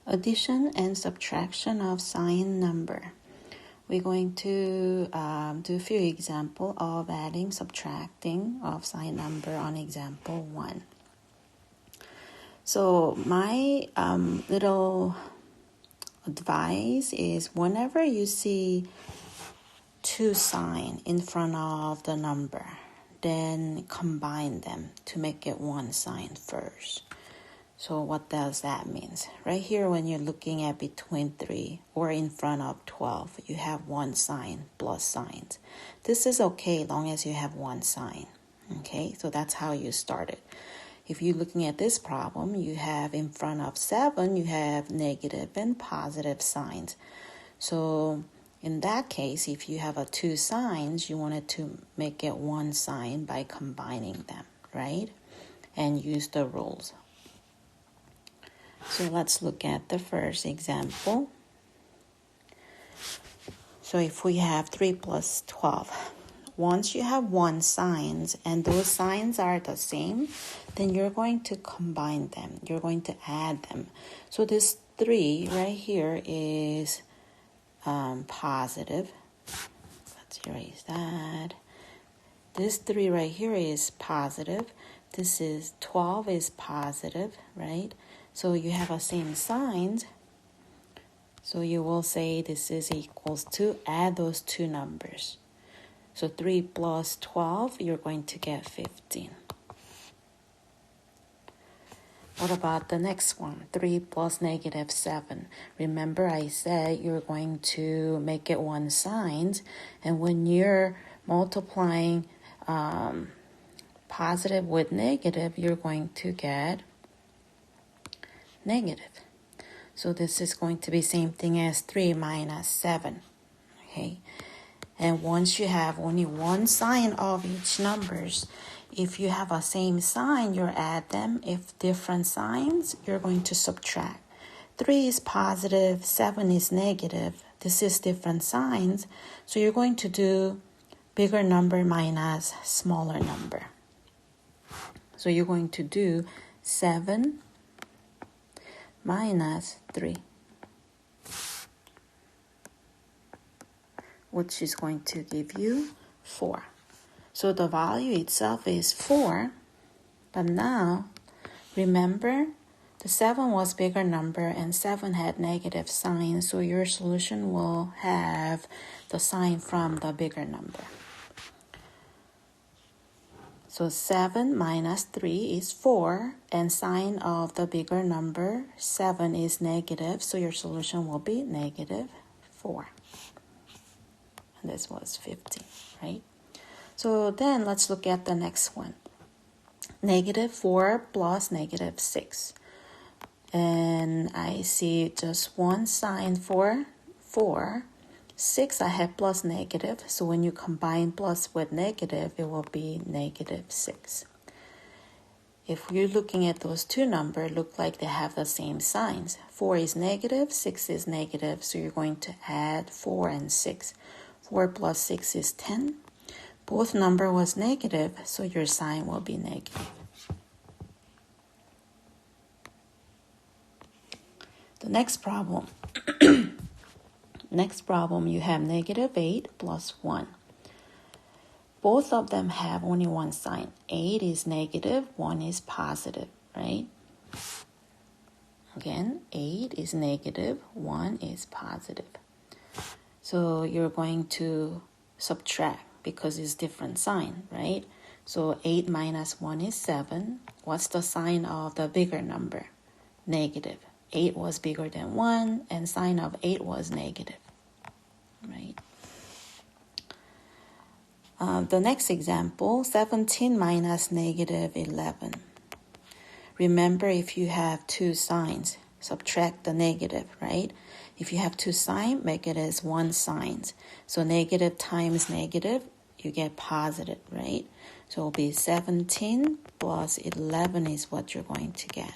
Addition and subtraction of sign number. We're going to do a few examples of adding, subtracting of sign number on example 1. So my little advice is whenever you see two signs in front of the number, then combine them to make it one sign first. So what does that mean? Right here, when you're looking at between 3 or in front of 12, you have one sign plus signs. This is okay long as you have one sign. Okay, so that's how you start it. If you're looking at this problem, you have in front of 7, you have negative and positive signs. So in that case, if you have two signs, you wanted to make it one sign by combining them, right? And use the rules. So let's look at the first example. So if we have 3 plus 12, once you have one signs and those signs are the same, then you're going to combine them. You're going to add them. So this 3 right here is positive. Let's erase that. This 3 right here is positive. This is 12 is positive, right? So you have the same signs. So you will say this is equals to, add those two numbers. So 3 plus 12, you're going to get 15. What about the next one? 3 plus negative 7. Remember I said you're going to make it one sign. And when you're multiplying positive with negative, you're going to get negative. So this is going to be same thing as 3 minus 7. Okay. And once you have only one sign of each numbers, if you have a same sign, you add them. If different signs, you're going to subtract. 3 is positive, 7 is negative. This is different signs. So you're going to do bigger number minus smaller number. So you're going to do 7 minus 3, which is going to give you 4. So the value itself is 4, but now remember the 7 was bigger number and 7 had negative sign, so your solution will have the sign from the bigger number. So 7 minus 3 is 4, and sign of the bigger number, 7, is negative, so your solution will be negative 4. And this was 15, right? So then let's look at the next one. Negative 4 plus negative 6. And I see just one sign for 4. 6 I have plus negative, so when you combine plus with negative, it will be negative 6. If you're looking at those two numbers, look like they have the same signs. 4 is negative, 6 is negative, so you're going to add 4 and 6. 4 plus 6 is 10. Both number was negative, so your sign will be negative. The next problem. Next problem, you have negative 8 plus 1. Both of them have only one sign. 8 is negative, 1 is positive, right? Again, 8 is negative, 1 is positive. So you're going to subtract because it's different sign, right? So 8 minus 1 is 7. What's the sign of the bigger number? Negative. 8 was bigger than 1, and sign of 8 was negative, right? The next example, 17 minus negative 11. Remember, if you have two signs, subtract the negative, right? If you have two signs, make it as one sign. So negative times negative, you get positive, right? So it'll be 17 plus 11 is what you're going to get.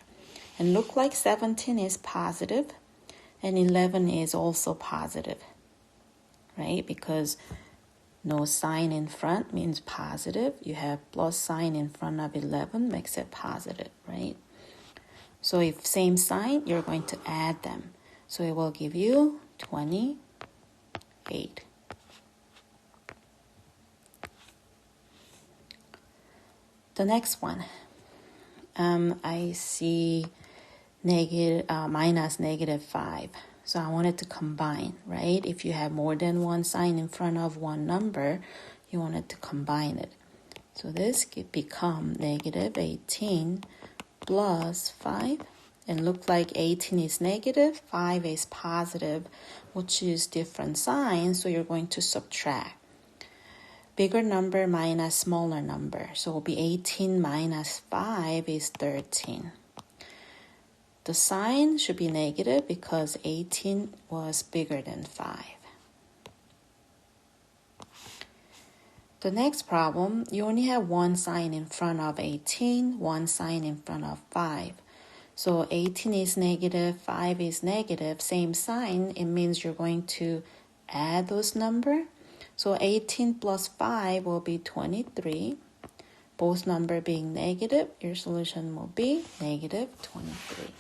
And look like 17 is positive and 11 is also positive, right? Because no sign in front means positive. You have plus sign in front of 11 makes it positive, right? So if same sign, you're going to add them. So it will give you 28. The next one, I see minus -5. So I wanted to combine, right? If you have more than one sign in front of one number, you wanted to combine it. So this could become -18 plus 5. And look like 18 is negative, 5 is positive, which is different signs. So you're going to subtract. Bigger number minus smaller number. So it will be 18 minus 5 is 13. The sign should be negative because 18 was bigger than 5. The next problem, you only have one sign in front of 18, one sign in front of 5. So 18 is negative, 5 is negative, same sign. It means you're going to add those numbers. So 18 plus 5 will be 23. Both numbers being negative, your solution will be negative 23.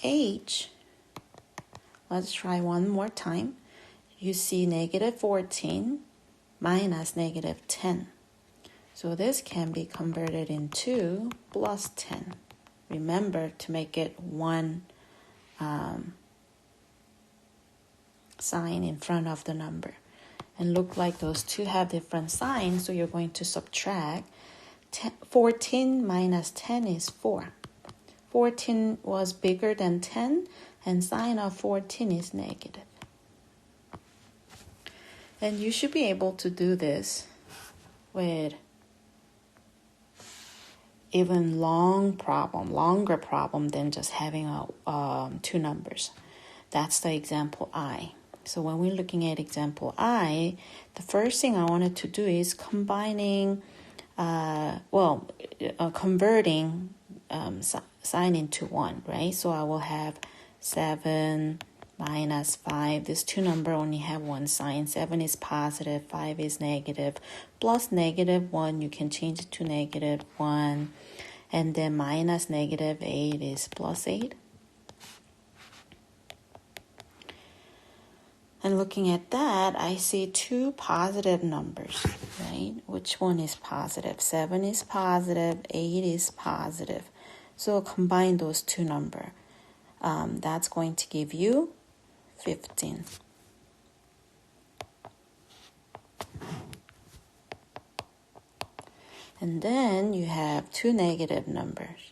H, let's try one more time. You see negative 14 minus negative 10. So this can be converted into plus 10. Remember to make it one sign in front of the number. And look like those two have different signs, so you're going to subtract. 14 minus 10 is 4. 14 was bigger than 10, and sign of 14 is negative. And you should be able to do this with even longer problem than just having two numbers. That's the example I. So when we're looking at example I, the first thing I wanted to do is converting sign into 1, right? So I will have 7 minus 5. These two numbers only have one sign. 7 is positive, 5 is negative. Plus -1, you can change it to -1. And then minus -8 is plus 8. And looking at that, I see two positive numbers, right? Which one is positive? 7 is positive, 8 is positive. So combine those two numbers. That's going to give you 15. And then you have two negative numbers.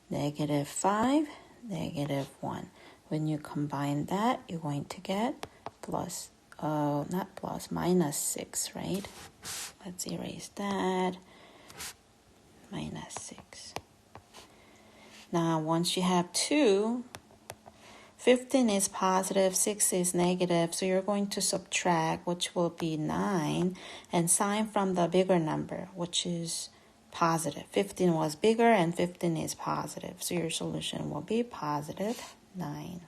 -5, -1. When you combine that, you're going to get minus 6, right? Let's erase that. Minus 6. Now, once you have two, 15 is positive, 6 is negative, so you're going to subtract, which will be 9, and sign from the bigger number, which is positive. 15 was bigger and 15 is positive, so your solution will be positive 9.